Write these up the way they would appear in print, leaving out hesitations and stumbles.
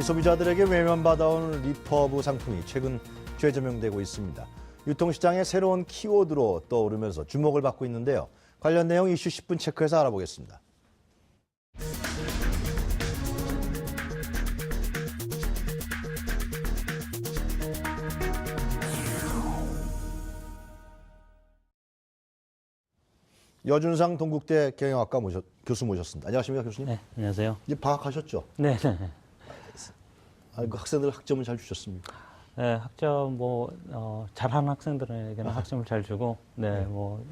소비자들에게 외면받아온 리퍼브 상품이 최근 재조명되고 있습니다. 유통시장의 새로운 키워드로 떠오르면서 주목을 받고 있는데요. 관련 내용 이슈 10분 체크해서 알아보겠습니다. 여준상 동국대 경영학과 교수 모셨습니다. 안녕하십니까, 교수님? 네, 안녕하세요. 이제 방학하셨죠? 네, 네. 그 학생들 학점은 잘 주셨습니까? 네, 학점 잘하는 학생들에게는 학점을 잘 주고,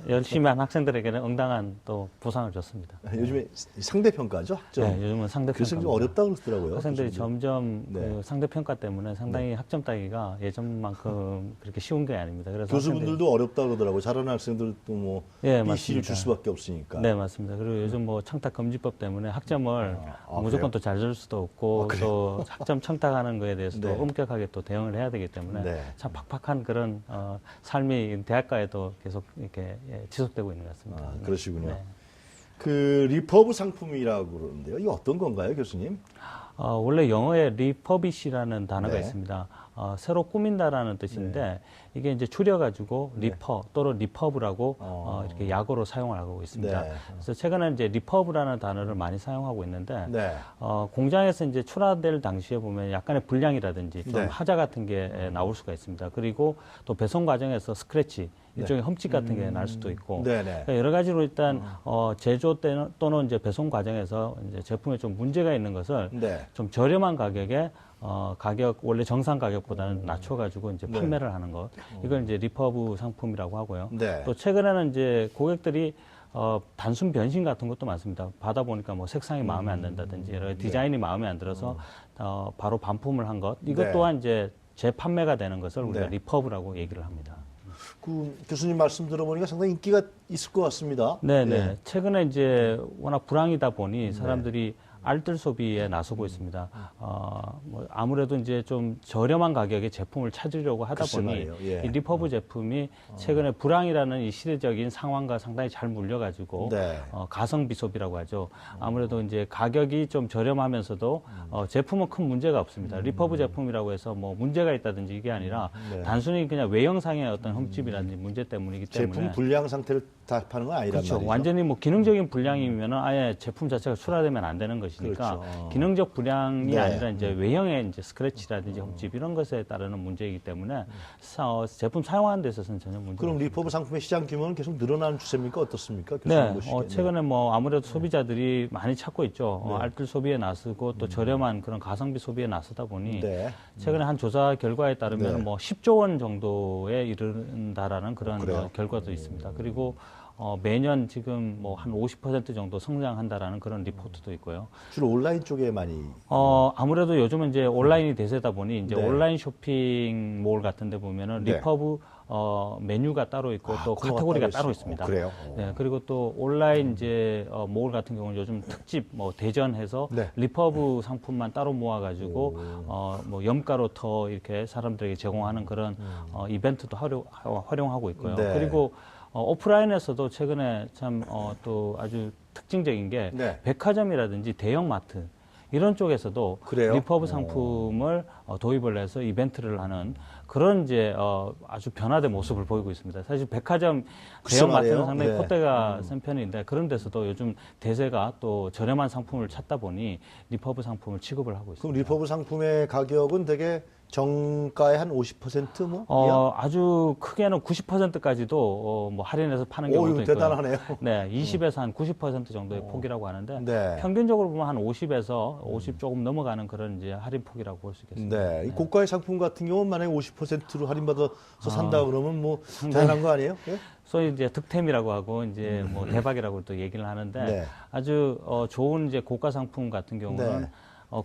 열심히 한 학생들에게는 응당한 또 보상을 줬습니다. 요즘에 상대평가죠, 학점. 네, 요즘은 상대평가. 그래서 좀 어렵다고 그러더라고요. 학생들이 교수님들. 점점 네. 그 상대평가 때문에 상당히 학점 따기가 예전만큼 그렇게 쉬운 게 아닙니다. 그래서 교수분들도 어렵다고 그러더라고요. 잘하는 학생들도 뭐 예, BC를 줄 맞습니다. 수밖에 없으니까. 네, 맞습니다. 그리고 요즘 청탁 금지법 때문에 학점을 무조건 그래요? 또 잘 줄 수도 없고, 그래요? 또 학점 청탁하는 거에 대해서도 네. 엄격하게 또 대응을 해야 되기 때문에 네. 참 팍팍한 그런 삶이 대학가에도 계속 이렇게 지속되고 있는 것 같습니다. 그러시군요. 네. 그 리퍼브 상품이라고 그러는데요. 이거 어떤 건가요, 교수님? 원래 영어에 리퍼비시라는 단어가 네. 있습니다. 새로 꾸민다라는 뜻인데 이게 이제 줄여가지고 리퍼 또는 리퍼브라고 이렇게 약어로 사용을 하고 있습니다. 네. 그래서 최근에 이제 리퍼브라는 단어를 많이 사용하고 있는데 네. 공장에서 이제 출하될 당시에 보면 약간의 불량이라든지 좀 네. 하자 같은 게 나올 수가 있습니다. 그리고 또 배송 과정에서 스크래치 일종의 흠집 같은 게 날 수도 있고 네네. 그러니까 여러 가지로 일단 제조 또는 이제 배송 과정에서 이제 제품에 좀 문제가 있는 것을 네. 좀 저렴한 가격에 가격 원래 정상 가격보다는 낮춰가지고 이제 네. 판매를 하는 것 이걸 이제 리퍼브 상품이라고 하고요. 네. 또 최근에는 이제 고객들이 단순 변신 같은 것도 많습니다. 받아보니까 뭐 색상이 마음에 안 든다든지 여러 가지 디자인이 마음에 안 들어서 바로 반품을 한 것 이것 네. 또한 이제 재판매가 되는 것을 우리가 네. 리퍼브라고 얘기를 합니다. 그 교수님 말씀 들어보니까 상당히 인기가 있을 것 같습니다. 네네. 예. 최근에 이제 워낙 불황이다 보니 사람들이 알뜰 소비에 나서고 있습니다. 뭐 아무래도 이제 좀 저렴한 가격의 제품을 찾으려고 하다 글쎄 보니 말이에요. 예. 이 리퍼브 제품이 최근에 불황이라는 이 시대적인 상황과 상당히 잘 물려가지고 네. 가성비 소비라고 하죠. 아무래도 이제 가격이 좀 저렴하면서도 제품은 큰 문제가 없습니다. 리퍼브 제품이라고 해서 뭐 문제가 있다든지 이게 아니라 네. 단순히 그냥 외형상의 어떤 흠집이라든지 문제 때문이기 때문에 제품 불량 상태를 다 파는 건 아니란 그렇죠. 말이죠. 완전히 뭐 기능적인 불량이면은 아예 제품 자체가 출하되면 안 되는 것이니까 그렇죠. 기능적 불량이 네. 아니라 이제 외형의 이제 스크래치라든지 흠집 이런 것에 따르는 문제이기 때문에 제품 사용하는 데 있어서는 전혀 문제가 그럼 없습니다. 리퍼브 상품의 시장 규모는 계속 늘어나는 추세입니까? 어떻습니까? 교수님 네, 보시기에는. 최근에 뭐 아무래도 소비자들이 많이 찾고 있죠. 네. 알뜰 소비에 나서고 또 저렴한 그런 가성비 소비에 나서다 보니 네. 최근에 한 조사 결과에 따르면 네. 뭐 10조 원 정도에 이른다라는 그런 그래요? 결과도 있습니다. 그리고 매년 지금 뭐 한 50% 정도 성장한다라는 그런 리포트도 있고요. 주로 온라인 쪽에 많이. 아무래도 요즘은 이제 온라인이 대세다 보니 이제 네. 온라인 쇼핑몰 같은 데 보면은 네. 리퍼브 메뉴가 따로 있고 또 코너가 카테고리가 따로 따로 있어. 있습니다. 그래요? 네, 그리고 또 온라인 이제 몰 같은 경우는 요즘 특집 뭐 대전해서 네. 리퍼브 상품만 따로 모아가지고 뭐 염가로 더 이렇게 사람들에게 제공하는 그런 이벤트도 활용하고 있고요. 네. 그리고 오프라인에서도 최근에 참 또 아주 특징적인 게 네. 백화점이라든지 대형마트 이런 쪽에서도 그래요? 리퍼브 상품을 도입을 해서 이벤트를 하는 그런 이제 아주 변화된 모습을 보이고 있습니다. 사실 백화점 글쎄 대형마트는 말이에요. 상당히 네. 콧대가 센 편인데 그런 데서도 요즘 대세가 또 저렴한 상품을 찾다 보니 리퍼브 상품을 취급을 하고 있습니다. 그럼 리퍼브 상품의 가격은 되게 정가의 한 50% 뭐? 아주 크게는 90%까지도 뭐 할인해서 파는 오, 경우도 이거 있고요. 대단하네요. 네, 20에서 한 90% 정도의 폭이라고 하는데 네. 평균적으로 보면 한 50에서 50 조금 넘어가는 그런 이제 할인 폭이라고 볼 수 있겠습니다. 네. 이 고가의 상품 같은 경우는 만약에 50%로 할인받아서 산다 그러면 뭐 대단한 거 아니에요? 예? 소위 이제 득템이라고 하고 이제 뭐 대박이라고 또 얘기를 하는데 네. 아주 좋은 이제 고가 상품 같은 경우는 네.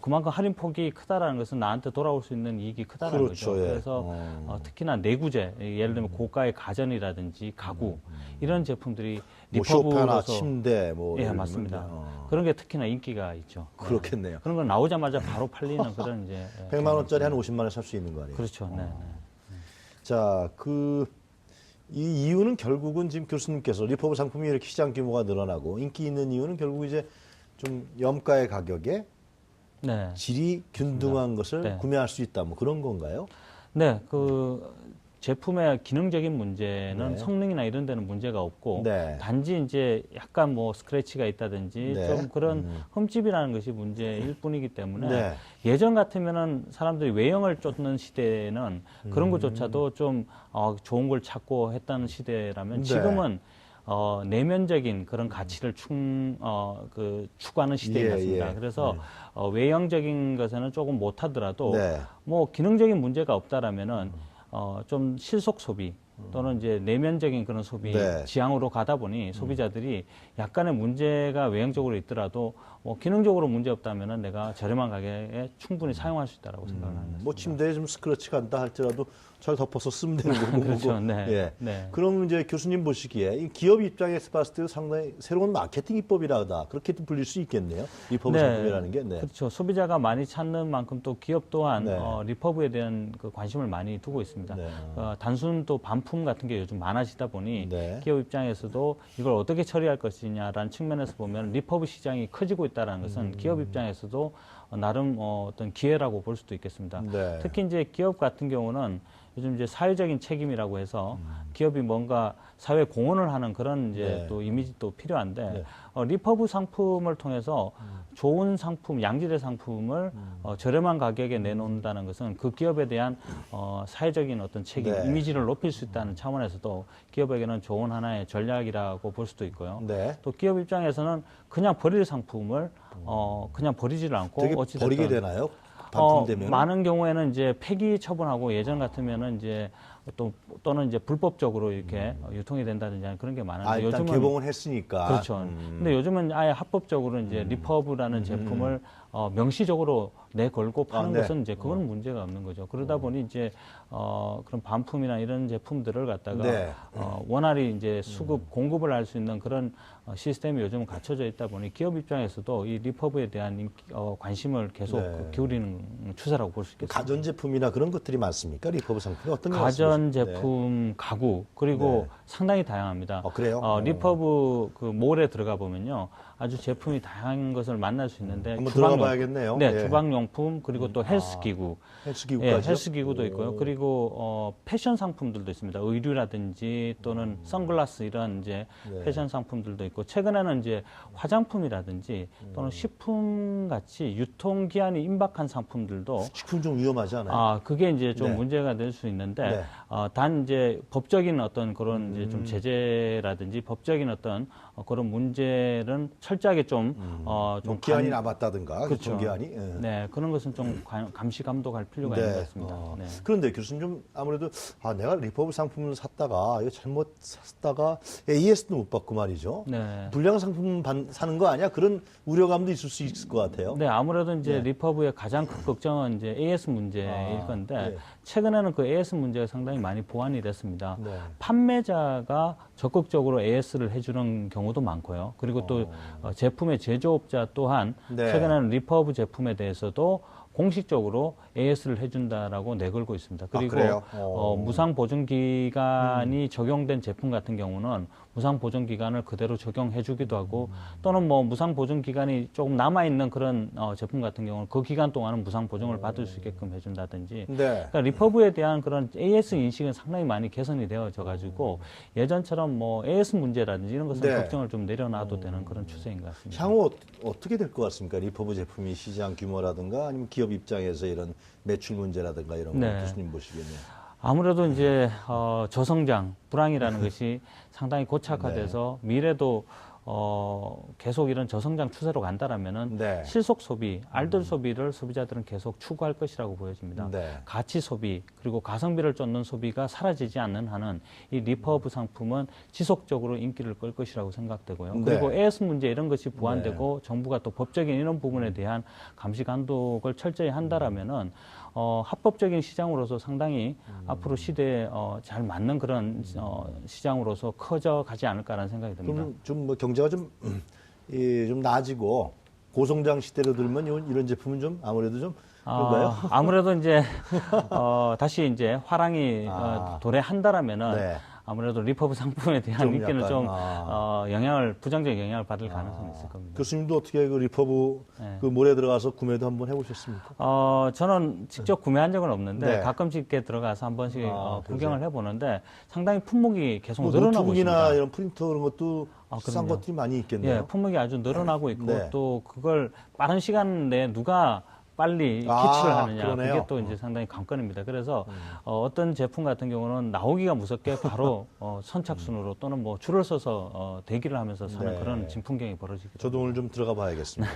그만큼 할인 폭이 크다라는 것은 나한테 돌아올 수 있는 이익이 크다는 그렇죠, 거죠. 예. 그래서 특히나 내구재, 예를 들면 고가의 가전이라든지 가구 이런 제품들이 뭐 소파나 리퍼브로서 침대 뭐 예, 예를 맞습니다. 들면, 그런 게 특히나 인기가 있죠. 그렇겠네요. 그런 건 나오자마자 바로 팔리는 그런 이제 100만 원짜리 한 50만 원에 살 수 있는 거 아니에요? 그렇죠. 네. 네. 자, 이 이유는 결국은 지금 교수님께서 리퍼브 상품이 이렇게 시장 규모가 늘어나고 인기 있는 이유는 결국 이제 좀 염가의 가격에 네. 질이 균등한 것을 네. 구매할 수 있다. 뭐 그런 건가요? 네, 그 제품의 기능적인 문제는 네. 성능이나 이런 데는 문제가 없고 네. 단지 이제 약간 뭐 스크래치가 있다든지 네. 좀 그런 흠집이라는 것이 문제일 뿐이기 때문에 네. 예전 같으면은 사람들이 외형을 쫓는 시대에는 그런 것조차도 좀 좋은 걸 찾고 했다는 시대라면 네. 지금은 내면적인 그런 가치를 추구하는 시대인 예, 것 같습니다. 예. 그래서 외형적인 것에는 조금 못하더라도 네. 뭐 기능적인 문제가 없다라면은 좀 실속 소비 또는 이제 내면적인 그런 소비 네. 지향으로 가다 보니 소비자들이 약간의 문제가 외형적으로 있더라도 뭐 기능적으로 문제 없다면은 내가 저렴한 가격에 충분히 사용할 수 있다라고 생각을 합니다. 뭐 침대에 좀 스크래치 간다 할지라도 잘 덮어서 쓰면 되는 거고. 그렇죠. 네. 예. 네. 그럼 이제 교수님 보시기에 이 기업 입장에서 봤을 때 상당히 새로운 마케팅 기법이라다. 그렇게도 불릴 수 있겠네요. 리퍼브 상품이라는 게. 네. 그렇죠. 소비자가 많이 찾는 만큼 또 기업 또한 네. 리퍼브에 대한 그 관심을 많이 두고 있습니다. 네. 단순 또 반품 같은 게 요즘 많아지다 보니 네. 기업 입장에서도 이걸 어떻게 처리할 것이냐라는 측면에서 보면 리퍼브 시장이 커지고 있다는 것은 기업 입장에서도 나름 어떤 기회라고 볼 수도 있겠습니다. 네. 특히 이제 기업 같은 경우는 요즘 이제 사회적인 책임이라고 해서 기업이 뭔가 사회 공헌을 하는 그런 이제 네. 또 이미지도 필요한데 네. 리퍼브 상품을 통해서 좋은 상품, 양질의 상품을 저렴한 가격에 내놓는다는 것은 그 기업에 대한 사회적인 어떤 책임, 네. 이미지를 높일 수 있다는 차원에서도 기업에게는 좋은 하나의 전략이라고 볼 수도 있고요. 네. 또 기업 입장에서는 그냥 버릴 상품을 그냥 버리지를 않고 되게 어찌됐든 버리게 되나요? 반품되면? 많은 경우에는 이제 폐기 처분하고 예전 같으면은 이제 또는 이제 불법적으로 이렇게 유통이 된다든지 그런 게 많은데 일단 요즘은 개봉을 했으니까. 그렇죠. 근데 요즘은 아예 합법적으로 이제 리퍼브라는 제품을 명시적으로 내걸고 파는 네. 것은 이제 그건 문제가 없는 거죠. 그러다 보니 이제 그런 반품이나 이런 제품들을 갖다가 네. 원활히 이제 공급을 할 수 있는 그런 시스템이 요즘은 갖춰져 있다 보니 기업 입장에서도 이 리퍼브에 대한 관심을 계속 네. 기울이는 추세라고 볼 수 있겠습니다. 가전제품이나 그런 것들이 많습니까? 리퍼브 상품이 어떤 게 가전제품, 가구, 그리고 네. 상당히 다양합니다. 그래요? 리퍼브 그 몰에 들어가 보면요. 아주 제품이 다양한 것을 만날 수 있는데. 한번 들어가 봐야겠네요. 네, 예. 주방용품, 그리고 또 헬스기구. 헬스기구까지. 헬스기구도 있고요. 그리고 패션 상품들도 있습니다. 의류라든지 또는 선글라스 이런 이제 네. 패션 상품들도 있고 최근에는 이제 화장품이라든지 또는 식품 같이 유통기한이 임박한 상품들도 식품 좀 위험하지 않아요? 그게 이제 좀 네. 문제가 될 수 있는데, 네. 단 이제 법적인 어떤 그런 이제 좀 제재라든지 법적인 어떤 그런 문제는 철저하게 좀 뭐 기한이 남았다든가, 그렇죠. 유통기한이. 예. 네, 그런 것은 좀 감시 감독할 필요가 있는 것 같습니다. 네. 그런데 교수님 좀 아무래도 내가 리퍼브 상품을 샀다가 이거 잘못 샀다가 AS도 못 받고 말이죠. 네. 불량 상품 사는 거 아니야? 그런 우려감도 있을 수 있을 것 같아요. 네, 아무래도 이제 네. 리퍼브의 가장 큰 걱정은 이제 AS 문제일 건데 네. 최근에는 그 AS 문제가 상당히 많이 보완이 됐습니다. 네. 판매자가 적극적으로 AS를 해주는 경우도 많고요. 그리고 또 제품의 제조업자 또한 네. 최근에는 리퍼브 제품에 대해서도 공식적으로 AS를 해준다라고 내걸고 있습니다. 그리고 그래요? 무상 보증 기간이 적용된 제품 같은 경우는 무상 보증 기간을 그대로 적용해주기도 하고 또는 뭐 무상 보증 기간이 조금 남아 있는 그런 제품 같은 경우는 그 기간 동안은 무상 보증을 받을 수 있게끔 해준다든지. 네. 그러니까 리퍼브에 대한 그런 AS 인식은 상당히 많이 개선이 되어져 가지고 예전처럼 뭐 AS 문제라든지 이런 것은 네. 걱정을 좀 내려놔도 되는 그런 추세인 것 같습니다. 향후 어떻게 될 것 같습니까? 리퍼브 제품이 시장 규모라든가 아니면 기업 입장에서 이런 매출 문제라든가 이런 거 네. 교수님 보시겠네요. 아무래도 이제 저성장, 불황이라는 것이 상당히 고착화돼서 미래도 계속 이런 저성장 추세로 간다라면은 네. 실속 소비, 알뜰 소비를 소비자들은 계속 추구할 것이라고 보여집니다. 네. 가치 소비 그리고 가성비를 쫓는 소비가 사라지지 않는 한은 이 리퍼브 상품은 지속적으로 인기를 끌 것이라고 생각되고요. 네. 그리고 AS 문제 이런 것이 보완되고 정부가 또 법적인 이런 부분에 대한 감시 감독을 철저히 한다라면은 합법적인 시장으로서 상당히 앞으로 시대에 잘 맞는 그런 시장으로서 커져 가지 않을까라는 생각이 듭니다. 그럼 좀 뭐 경제가 좀 나아지고 고성장 시대로 들면 이런 제품은 좀 아무래도 좀 그런가요? 아무래도 이제 다시 이제 화랑이 도래한다라면은 네. 아무래도 리퍼브 상품에 대한 좀 인기는 약간, 좀 부정적 영향을 받을 가능성이 있을 겁니다. 교수님도 어떻게 그 리퍼브 네. 그 몰에 들어가서 구매도 한번 해보셨습니까? 저는 직접 구매한 적은 없는데 네. 가끔씩 이렇게 들어가서 한 번씩 구경을 그러세요? 해보는데 상당히 품목이 계속 뭐 늘어나고 노트북이나 있습니다. 이런 프린터 그런 것도 싼 그럼요. 것들이 많이 있겠네요. 예, 품목이 아주 늘어나고 있고 네. 또 그걸 빠른 시간 내에 누가 빨리 기출을 하느냐 그러네요. 그게 또 이제 상당히 관건입니다. 그래서 어떤 제품 같은 경우는 나오기가 무섭게 바로 선착순으로 또는 뭐 줄을 서서 대기를 하면서 사는 네. 그런 진풍경이 벌어지게 저도 오늘 좀 들어가 봐야겠습니다.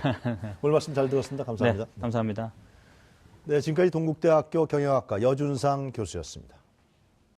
오늘 말씀 잘 들었습니다. 감사합니다. 네, 감사합니다. 네, 지금까지 동국대학교 경영학과 여준상 교수였습니다.